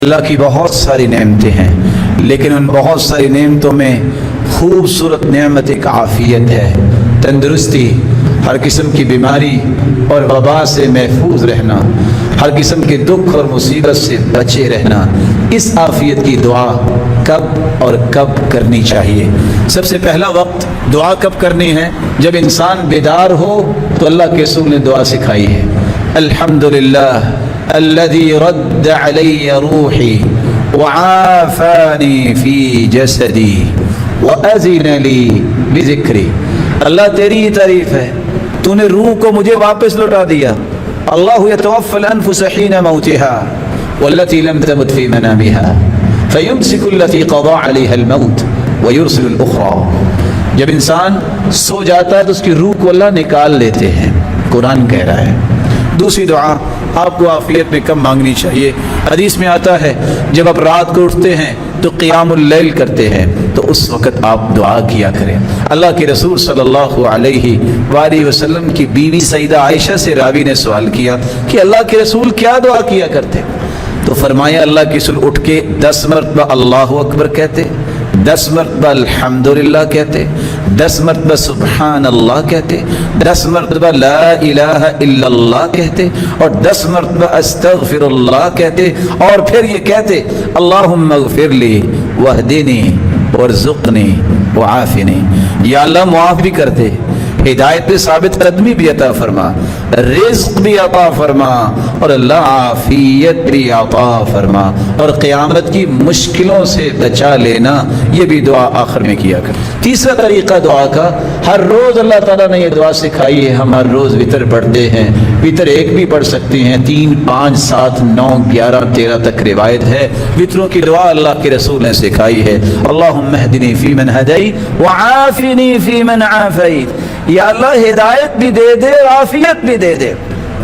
اللہ کی بہت ساری نعمتیں ہیں، لیکن ان بہت ساری نعمتوں میں خوبصورت نعمت ایک عافیت ہے، تندرستی، ہر قسم کی بیماری اور وبا سے محفوظ رہنا، ہر قسم کے دکھ اور مصیبت سے بچے رہنا۔ اس عافیت کی دعا کب اور کب کرنی چاہیے؟ سب سے پہلا وقت دعا کب کرنی ہے؟ جب انسان بیدار ہو تو اللہ کے رسول نے دعا سکھائی ہے، الحمدللہ الذي رد علی روحی وعافانی فی جسدی وأذن لی بذکری۔ اللہ تیری ہی تعریف ہے، تو نے روح کو مجھے واپس لوٹا دیا۔ اللہ یتوفی الانفس حین موتها والتي لم تمت في منامها فيمسك التي قضى عليها الموت ويرسل الاخرى۔ جب انسان سو جاتا ہے تو اس کی روح کو اللہ نکال لیتے ہیں، قرآن کہہ رہا ہے۔ دوسری دعا آپ کو عافیت میں کم مانگنی چاہیے۔ حدیث میں آتا ہے جب آپ رات کو اٹھتے ہیں تو قیام اللیل کرتے ہیں تو اس وقت آپ دعا کیا کریں۔ اللہ کے رسول صلی اللہ علیہ وآلہ وسلم کی بیوی سیدہ عائشہ سے راوی نے سوال کیا کہ اللہ کے رسول کیا دعا کیا کرتے؟ تو فرمایا اللہ کے رسول اٹھ کے 10 مرتبہ اللہ اکبر کہتے، 10 مرتبہ الحمدللہ کہتے، 10 مرتبہ سبحان اللہ کہتے، 10 مرتبہ لا الہ الا اللہ کہتے، اور 10 مرتبہ استغفر اللہ کہتے، اور پھر یہ کہتے اللہم اغفر لی واہدنی وارزقنی وعافنی۔ یا اللہ معاف بھی کرتے، ہدایت پہ ثابت قدمی بھی عطا فرما، رزق بھی عطا فرما، اور اللہ عافیت بھی عطا فرما، اور قیامت کی مشکلوں سے بچا لینا۔ یہ بھی دعا آخر میں کیا کر۔ تیسرا طریقہ دعا کا، ہر روز اللہ تعالیٰ نے یہ دعا سکھائی ہے۔ ہم ہر روز وتر پڑھتے ہیں، وتر ایک بھی پڑھ سکتے ہیں، 3، 5، 7، 9، 11، 13 تک روایت ہے۔ وتروں کی دعا اللہ کے رسول نے سکھائی ہے، اللہم اہدنی فی من ہدیت وعافنی فی من عافیت۔ یا اللہ ہدایت بھی دے دے، عافیت بھی دے دے۔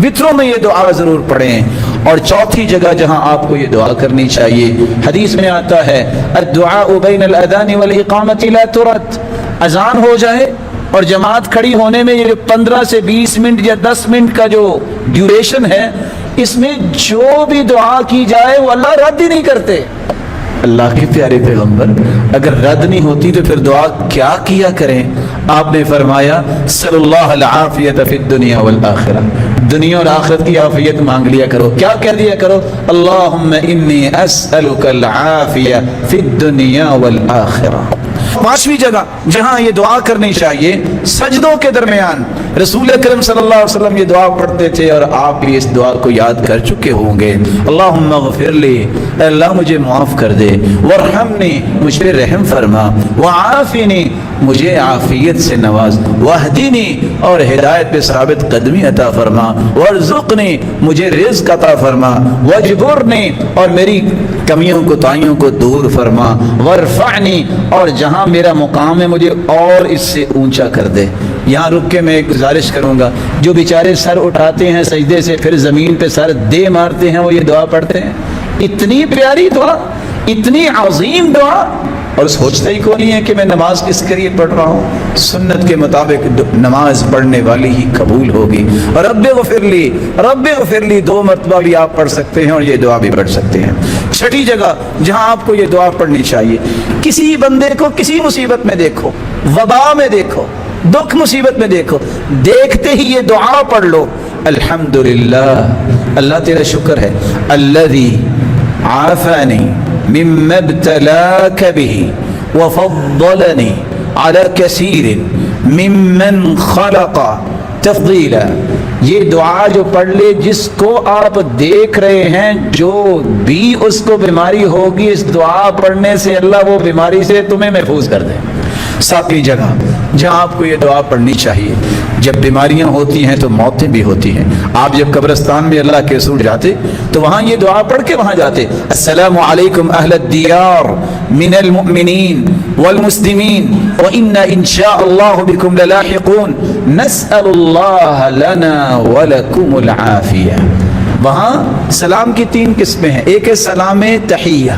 وتروں میں یہ دعا ضرور پڑھیں۔ اور چوتھی جگہ جہاں آپ کو یہ دعا کرنی چاہیے، حدیث میں آتا ہے الدعاء بین الاذان والاقامۃ لا ترد۔ اذان ہو جائے اور جماعت کھڑی ہونے میں یہ 15 سے 20 منٹ یا 10 منٹ کا جو ڈیوریشن ہے، اس میں جو بھی دعا کی جائے وہ اللہ رد ہی نہیں کرتے۔ اللہ کے پیارے پیغمبر اگر رد نہیں ہوتی تو پھر دعا کیا کیا کریں؟ آپ نے فرمایا صلی اللہ العافیت فی الدنیا والآخرہ، دنیا اور آخرت کی عافیت مانگ لیا کرو۔ کیا کہہ دیا کرو؟ اللہم انی اسألک العافیہ فی الدنیا والآخرہ۔ پانچویں جگہ جہاں یہ دعا کرنی چاہیے، سجدوں کے درمیان رسول اکرم صلی اللہ علیہ وسلم یہ دعا پڑھتے تھے، اور آپ بھی اس دعا کو یاد کر چکے ہوں گے۔ اللہم اغفر لی، اے اللہ مجھے معاف کر دے، وارحمنی، مجھ پہ رحم فرما، وعافنی، مجھے عافیت سے نواز، واہدنی، اور ہدایت پہ ثابت قدمی عطا فرما، وارزقنی، مجھے رزق عطا فرما، واجبرنی، اور میری کمیوں کوتاہیوں کو دور فرما، وارفعنی، اور جہاں میرا مقام ہے مجھے اور اس سے اونچا کر دے۔ یہاں رک کے میں ایک گزارش کروں گا، جو بیچارے سر اٹھاتے ہیں سجدے سے پھر زمین پہ سر دے مارتے ہیں، وہ یہ دعا پڑھتے ہیں، اتنی پیاری دعا، اتنی عظیم دعا، اور سوچتا ہی کوئی نہیں ہے کہ میں نماز کس کے لیے پڑھ رہا ہوں۔ سنت کے مطابق نماز پڑھنے والی ہی قبول ہوگی۔ اور رب اغفر لی، رب اغفر لی 2 مرتبہ بھی آپ پڑھ سکتے ہیں، اور یہ دعا بھی پڑھ سکتے ہیں۔ چھٹی جگہ جہاں آپ کو یہ دعا پڑھنی چاہیے، کسی بندے کو کسی مصیبت میں دیکھو، وبا میں دیکھو، دکھ مصیبت میں دیکھو، دیکھتے ہی یہ دعا پڑھ لو، الحمدللہ، اللہ تیرا شکر ہے، الذی عافانی مما ابتلاک به وفضلنی علی کثیر ممن خلق تفضیلا۔ یہ دعا جو پڑھ لے، جس کو آپ دیکھ رہے ہیں جو بھی اس کو بیماری ہوگی، اس دعا پڑھنے سے اللہ وہ بیماری سے تمہیں محفوظ کر دے۔ ساتویں جگہ جہاں آپ کو یہ دعا پڑھنی چاہیے، جب بیماریاں ہوتی ہیں تو موتیں بھی ہوتی ہیں۔ آپ جب قبرستان میں اللہ کے رسول جاتے تو وہاں یہ دعا پڑھ کے وہاں جاتے، السلام علیکم اہل الدیار من المؤمنین والمسلمین وإنا ان شاء اللہ بکم للاحقون نسأل اللہ لنا ولکم العافیہ۔ وہاں سلام کی 3 قسمیں ہیں، ایک ہے سلام تحیہ،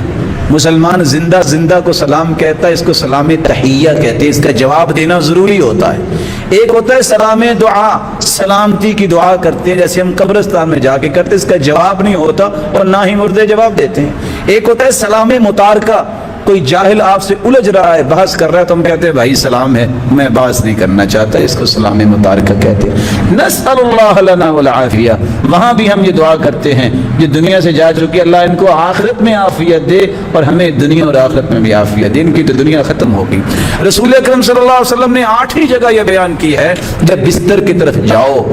مسلمان زندہ زندہ کو سلام کہتا ہے، اس کو سلام تحیہ کہتے ہیں، اس کا جواب دینا ضروری ہوتا ہے۔ ایک ہوتا ہے سلام دعا، سلامتی کی دعا کرتے ہیں جیسے ہم قبرستان میں جا کے کرتے، اس کا جواب نہیں ہوتا اور نہ ہی مردے جواب دیتے ہیں۔ ایک ہوتا ہے سلام متارکہ، کوئی جاہل آپ سے الجھ رہا ہے، بحث کر رہا ہے تو ہم کہتے ہیں بھائی سلام ہے، میں بحث نہیں کرنا چاہتا، اس کو سلام متارکہ کہتے ہیں۔ نسأل اللہ لنا والعافیہ، وہاں بھی ہم یہ دعا کرتے ہیں جو دنیا سے جا چکی، اللہ ان کو آخرت میں عافیت دے اور ہمیں دنیا اور آخرت میں بھی عافیت دے، ان کی تو دنیا ختم ہوگی۔ رسول اکرم صلی اللہ علیہ وسلم نے 8ویں جگہ یہ بیان کی ہے، جب بستر کی طرف جاؤ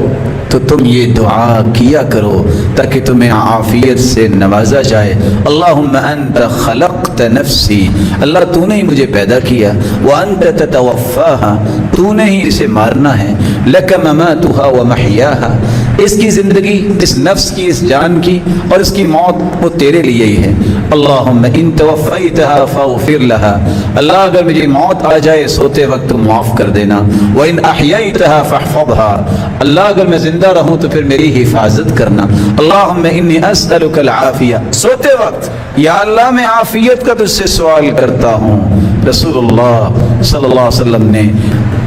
تو تم یہ دعا کیا کرو تاکہ تمہیں عافیت سے نوازا جائے۔ اللہم انت خلقت نفسی، اللہ تو نے ہی مجھے پیدا کیا، وانت تتوفاها، تو نے ہی اسے مارنا ہے، لک مماتها ومحیاها، اس کی زندگی، اس نفس کی، اس جان کی اور اس کی موت وہ تیرے لیے ہی ہے۔ اللہم ان توفیتها فاغفر لها، اللہ اگر مجھے موت آ جائے سوتے وقت تو معاف کر دینا، وان احییتها فاحفظها، اللہ اگر میں زندہ رہوں تو پھر میری حفاظت کرنا۔ اللہم انی اسألک العافیہ، سوتے وقت یا اللہ میں عافیت کا تجھ سے سوال کرتا ہوں۔ رسول اللہ صلی اللہ علیہ وسلم نے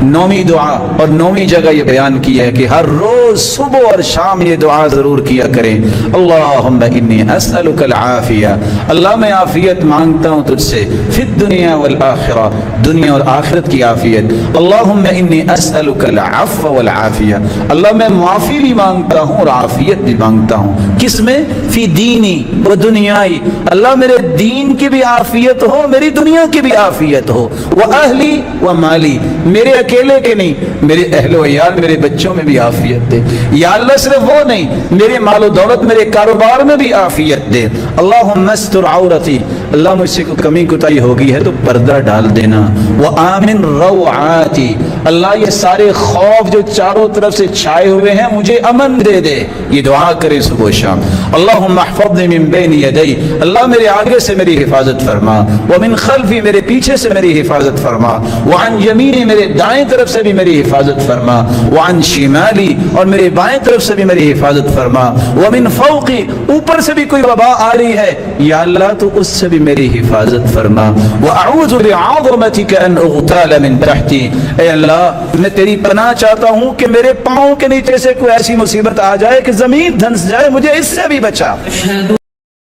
9ویں دعا اور 9ویں جگہ یہ بیان کی ہے کہ ہر روز صبح اور شام یہ دعا ضرور کیا کریں۔ اللہم انی اسألک العافیہ، اللہ میں عافیت مانگتا ہوں تجھ سے، فی الدنیا والآخرہ، دنیا اور آخرت کی عافیت۔ اللہم انی اسألک العفو والعافیہ، اللہ میں معافی بھی مانگتا ہوں اور عافیت بھی مانگتا ہوں۔ کس میں؟ فی دینی و دنیائی، اللہ میرے دین کی بھی عافیت ہو، میری دنیا کی بھی عافیت ہو، و اہلی و مالی، میرے اکیلے کے نہیں، میرے اہل و عیال، میرے بچوں میں بھی عافیت دے یا اللہ، صرف وہ نہیں، میرے مال و دولت، میرے کاروبار میں بھی عافیت دے۔ اللہم استر عورتی، اللہ مجھ سے کوئی کمی کوتاہی ہوگی ہے تو پردہ ڈال دینا۔ وآمن روعاتی، اللہ یہ سارے خوف جو چاروں طرف سے چھائے ہوئے ہیں مجھے امن دے دے، یہ دعا کرے صبح و شام۔ اللہم احفظنی من بین یدی، اللہ میرے آگے سے میری حفاظت فرما، ومن خلفی، میرے پیچھے سے میری حفاظت فرما، وعن یمینی، میرے دائیں طرف سے بھی میری حفاظت فرما، وعن شمالی، اور میرے بائیں طرف سے بھی میری حفاظت فرما، ومن فوقی، اوپر سے بھی کوئی وبا آ رہی ہے یا اللہ تو اس سے بھی میری حفاظت فرما، واعوذ بعظمتک ان اغتال من تحتی، اے اللہ میں تیری پناہ چاہتا ہوں کہ میرے پاؤں کے نیچے سے کوئی ایسی مصیبت آ جائے کہ زمین دھنس جائے، مجھے اس سے بھی بچا۔